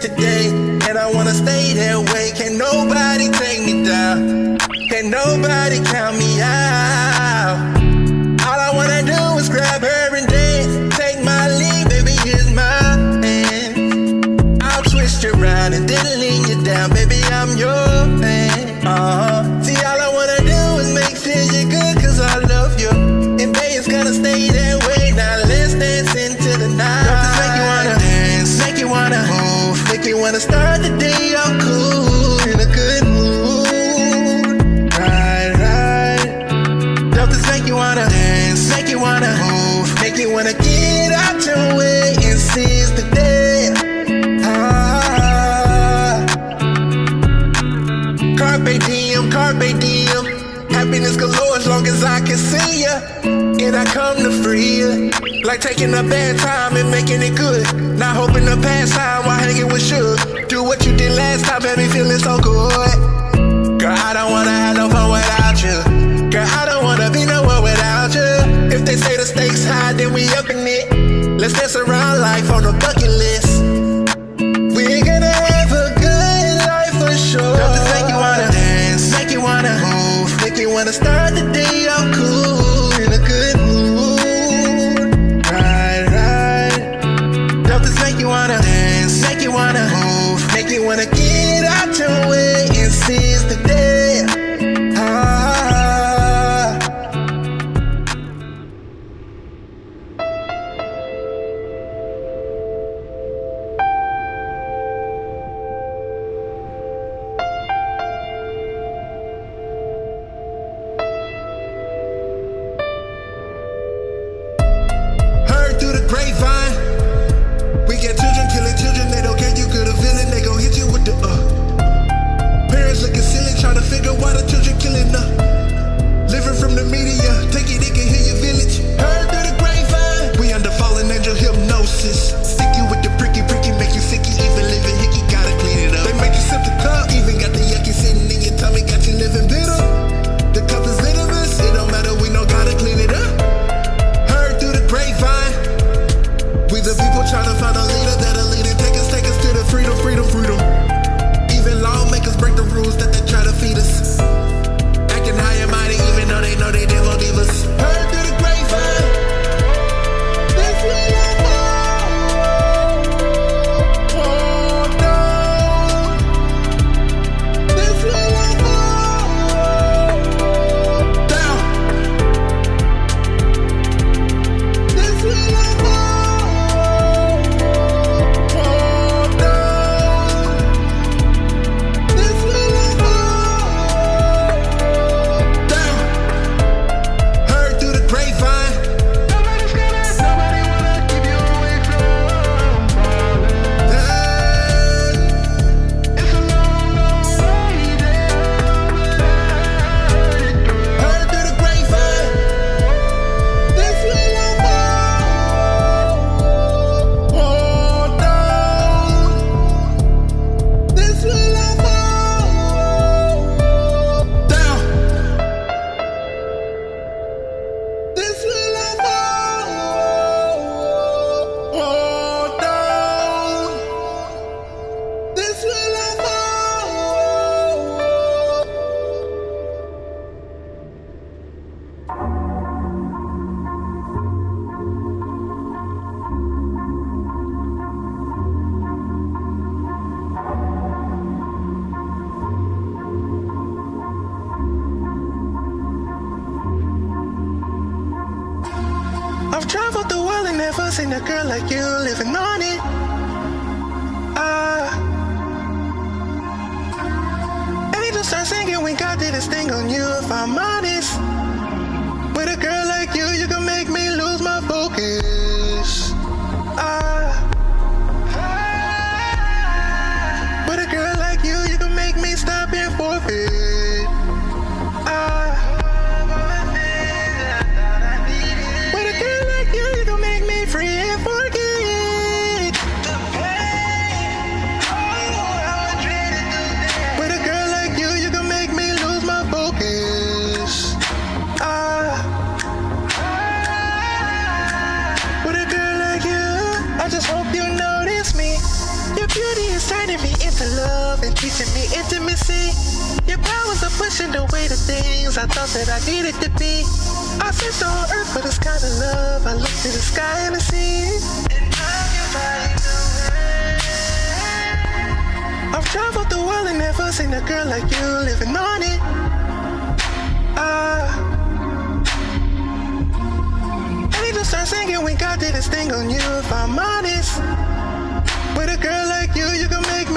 today, and I wanna stay that way. Can't nobody take me down, can't nobody count me out. All I wanna do is grab her and dance. Take my lead, baby, here's my hand. I'll twist you around and then lean you down, baby, I'm your man. See, all I wanna do is make sure you're good, cause I love you, and babe, it's gonna stay that way. Now let's dance into the night. Don't this make you wanna dance, make you wanna move, make you wanna start the day off cool, in a good mood. Right. Don't this make you wanna dance, make you wanna move, make you wanna get out your way and seize the day. Carpe diem, happiness galore as long as I can see ya. And I come to free ya, like taking a bad time and making it good. Not hoping to pass time while hanging with Suge. Do what you did last time, baby, feeling so good. Girl, I don't wanna have no fun without you. Girl, I don't wanna be nowhere without you. If they say the stakes high, then we up in it. Let's dance around life on a bucket list. We're gonna have a good life for sure. Don't this make you wanna dance, make you wanna move, make you wanna start the day off cool, in a good mood. Right. Don't this make you wanna dance, make you wanna move, make you wanna get out your way and seize the day. I've traveled the world and never seen a girl like you living on it. Angels start singing when God did his thing on you, if I'm honest. With a girl like you, you can make me lose my focus. With a girl like you, you can make me stop and forfeit. With a girl like you, you can make me lose my focus. Higher powers are pushing the way to things I thought that I needed to be. I searched on earth for this kind of love. I looked to the sky and the sea, and I can find the way. I've traveled the world and never seen a girl like you living on it. Angels start singing when God did his thing on you. If I'm honest, with a girl like you can make